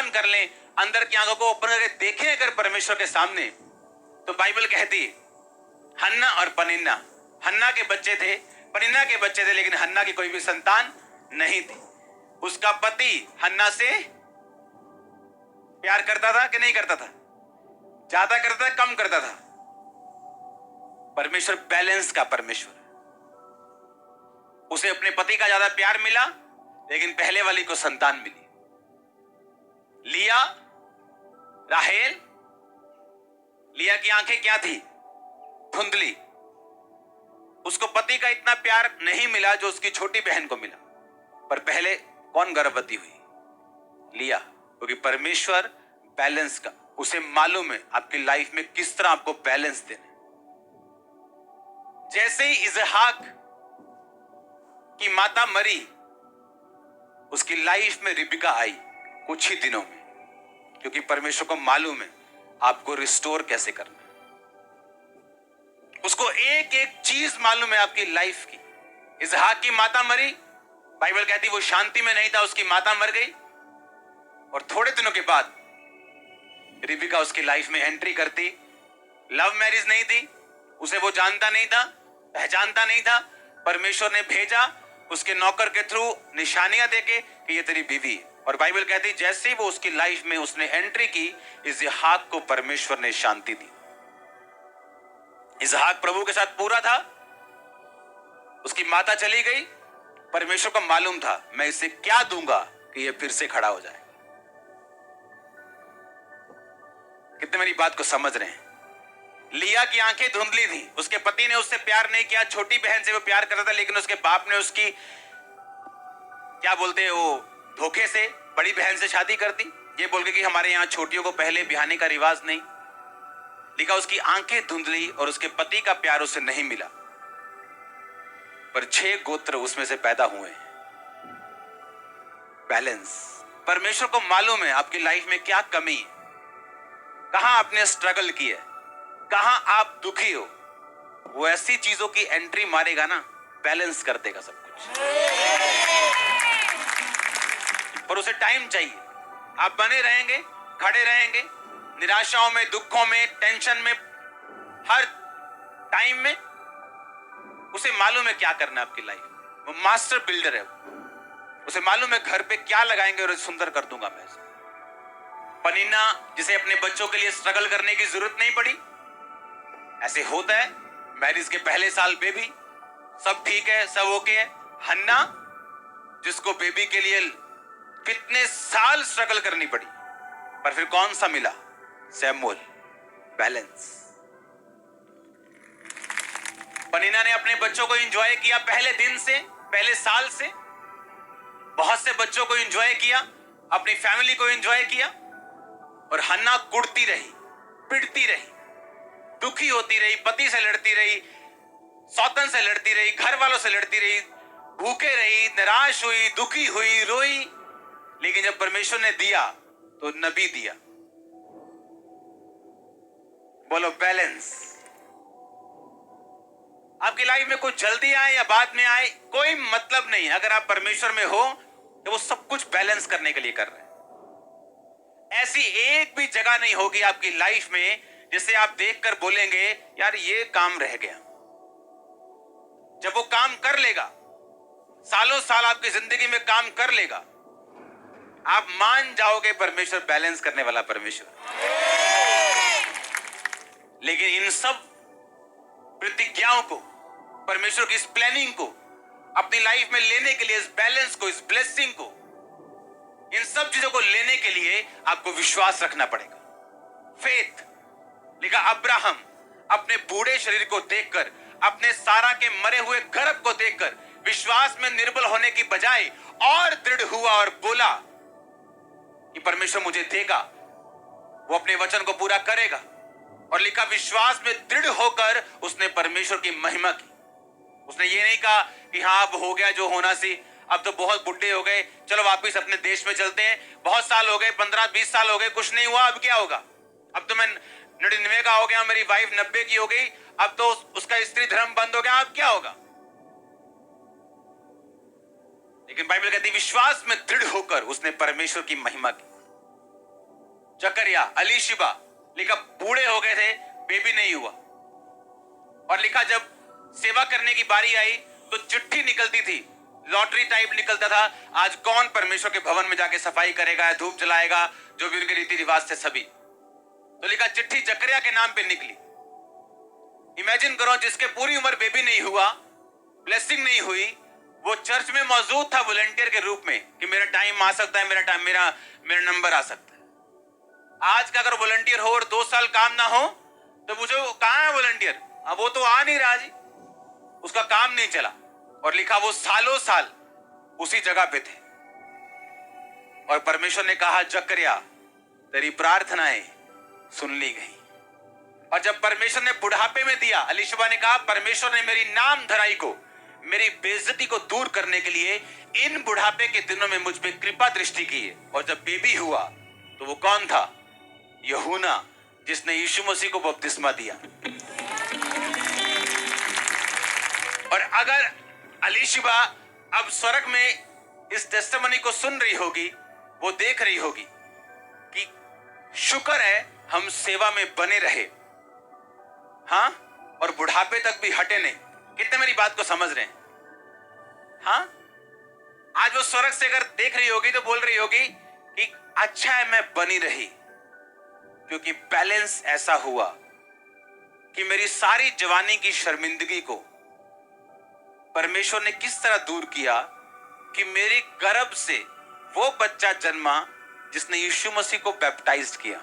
बंद कर लें, अंदर की आंखों को ओपन करके देखें अगर परमेश्वर के सामने, तो बाइबल कहती है हन्ना और पनिन्ना, हन्ना के बच्चे थे, पनिन्ना के बच्चे थे, लेकिन हन्ना की कोई भी संतान नहीं थी। उसका पति हन्ना से प्यार करता था कि नहीं करता था? ज्यादा करता था, कम करता था? परमेश्वर बैलेंस का परमेश्वर। उसे अपने पति का ज्यादा प्यार मिला, लेकिन पहले वाली को संतान मिली। लिया, राहेल, लिया की आंखें क्या थी? धुंधली। उसको पति का इतना प्यार नहीं मिला जो उसकी छोटी बहन को मिला। पर पहले कौन गर्भवती हुई? लिया। क्योंकि परमेश्वर बैलेंस का, उसे मालूम है आपकी लाइफ में किस तरह आपको बैलेंस देना। जैसे ही इजहाक की माता मरी, उसकी लाइफ में रिबिका आई कुछ ही दिनों में, क्योंकि परमेश्वर को मालूम है आपको रिस्टोर कैसे करना। उसको एक एक चीज मालूम है आपकी लाइफ की। इजहाक की माता मरी, बाइबल कहती वो शांति में नहीं था, उसकी माता मर गई, और थोड़े दिनों के बाद रिबिका उसकी लाइफ में एंट्री करती। लव मैरिज नहीं थी, उसे वो जानता नहीं था, पहचानता नहीं था। परमेश्वर ने भेजा उसके नौकर के थ्रू निशानियां देके कि ये तेरी बीवी है। और बाइबल कहती जैसे ही वो उसकी लाइफ में उसने एंट्री की, इजहाक को परमेश्वर ने शांति दी। इजहाक प्रभु के साथ पूरा था, उसकी माता चली गई, परमेश्वर को मालूम था मैं इसे क्या दूंगा कि ये फिर से खड़ा हो जाए। कितने मेरी बात को समझ रहे हैं? लिया की आंखें धुंधली थी, उसके पति ने उससे प्यार नहीं किया, छोटी बहन से वो प्यार करता था, लेकिन उसके बाप ने उसकी क्या बोलते हैं वो धोखे से बड़ी बहन से शादी कर दी, ये बोल के कि हमारे यहाँ छोटियों को पहले ब्याहने का रिवाज नहीं। लिखा उसकी आंखें धुंधली और उसके पति का प्यार उसे नहीं मिला, पर 6 गोत्र उसमें से पैदा हुए। बैलेंस। परमेश्वर को मालूम है आपकी लाइफ में क्या कमी है, कहां आपने स्ट्रगल की है, कहां आप दुखी हो। वो ऐसी चीजों की एंट्री मारेगा ना, बैलेंस कर देगा सब कुछ। पर उसे टाइम चाहिए। आप बने रहेंगे, खड़े रहेंगे, निराशाओं में, दुखों में, टेंशन में, हर टाइम में। उसे मालूम है क्या करना है आपकी लाइफ में। वो मास्टर बिल्डर है, उसे मालूम है घर पे क्या लगाएंगे और सुंदर कर दूंगा मैं इसे। पनीना जिसे अपने बच्चों के लिए स्ट्रगल करने की जरूरत नहीं पड़ी, ऐसे होता है। मैरिज के पहले साल बेबी, सब ठीक है, सब ओके है। हन्ना जिसको बेबी के लिए कितने साल स्ट्रगल करनी पड़ी, पर फिर कौन सा मिला? सैमुअल। बैलेंस। पनीना ने अपने बच्चों को एंजॉय किया पहले दिन से, पहले साल से। बहुत से बच्चों को एंजॉय किया, अपनी फैमिली को एंजॉय किया। और हन्ना कुड़ती रही, पिटती रही, दुखी होती रही, पति से लड़ती रही, सौतन से लड़ती रही, घर वालों से लड़ती रही, भूखे रही, निराश हुई, दुखी हुई, रोई। लेकिन जब परमेश्वर ने दिया तो नबी दिया। बोलो बैलेंस। आपकी लाइफ में कुछ जल्दी आए या बाद में आए, कोई मतलब नहीं। अगर आप परमेश्वर में हो तो वो सब कुछ बैलेंस करने के लिए कर रहे हैं। ऐसी एक भी जगह नहीं होगी आपकी लाइफ में जिसे आप देखकर बोलेंगे यार ये काम रह गया। जब वो काम कर लेगा, सालों साल आपकी जिंदगी में काम कर लेगा, आप मान जाओगे परमेश्वर बैलेंस करने वाला परमेश्वर। लेकिन इन सब प्रतिज्ञाओं को, परमेश्वर की इस प्लानिंग को अपनी लाइफ में लेने के लिए, इस बैलेंस को, इस ब्लेसिंग को, इन सब चीजों को लेने के लिए आपको विश्वास रखना पड़ेगा। फेथ। लिखा अब्राहम अपने बूढ़े शरीर को देखकर, अपने सारा के मरे हुए गर्भ को देखकर विश्वास में निर्बल होने की बजाय और दृढ़ हुआ और बोला कि परमेश्वर मुझे देगा, वो अपने वचन को पूरा करेगा। और लिखा विश्वास में दृढ़ होकर उसने परमेश्वर की महिमा की। उसने ये नहीं कहा कि हाँ अब हो गया जो होना सी, अब तो बहुत बुढ़े हो गए, चलो वापिस अपने देश में चलते हैं, बहुत साल हो गए, 15-20 साल हो गए, कुछ नहीं हुआ, अब क्या होगा? अब तो मैं 99 का हो गया, मेरी वाइफ 90 की हो गई, अब तो उसका स्त्री धर्म बंद हो गया, अब क्या होगा? लेकिन बाइबल कहती विश्वास में दृढ़ होकर उसने परमेश्वर की महिमा की। जकरिया, अलीशिबा, लिखा बूढ़े हो गए थे, बेबी नहीं हुआ। और लिखा जब सेवा करने की बारी आई तो चिट्ठी निकलती थी, लॉटरी टाइप निकलता था, आज कौन परमेश्वर के भवन में जाके सफाई करेगा, धूप जलाएगा, जो भी उनके रीति रिवाज थे सभी। तो लिखा चिट्ठी जकरिया के नाम पे निकली। इमेजिन करो, जिसके पूरी उम्र बेबी नहीं हुआ, ब्लेसिंग नहीं हुई, वो चर्च में मौजूद था वॉलंटियर के रूप में कि मेरा टाइम आ सकता है, मेरा नंबर आ सकता है। आज का अगर वॉलंटियर हो और 2 साल काम ना हो तो मुझे कहां है वॉलंटियर, अब वो तो आ नहीं रहा जी, उसका काम नहीं चला। और लिखा वो सालों साल उसी जगह पे थे। और परमेश्वर ने कहा जकरिया, तेरी प्रार्थनाएं सुन ली गई। और जब परमेश्वर ने बुढ़ापे में दिया, अलीशिबा ने कहा परमेश्वर ने मेरी नाम धराई को, मेरी बेइज्जती को दूर करने के लिए इन बुढ़ापे के दिनों में मुझ पे कृपा दृष्टि की है। और जब बेबी हुआ तो वो कौन था? यूहन्ना, जिसने यीशु मसीह को बपतिस्मा दिया। और अगर अलीशिबा अब स्वर्ग में इस टेस्टिमनी को सुन रही होगी, वो देख रही होगी कि शुक्र है हम सेवा में बने रहे, हाँ, और बुढ़ापे तक भी हटे नहीं। कितने मेरी बात को समझ रहे हैं? हाँ, आज वो स्वर्ग से अगर देख रही होगी तो बोल रही होगी कि अच्छा है मैं बनी रही, क्योंकि बैलेंस ऐसा हुआ कि मेरी सारी जवानी की शर्मिंदगी को परमेश्वर ने किस तरह दूर किया कि मेरे गर्भ से वो बच्चा जन्मा जिसने यीशु मसीह को बैप्टाइज्ड किया।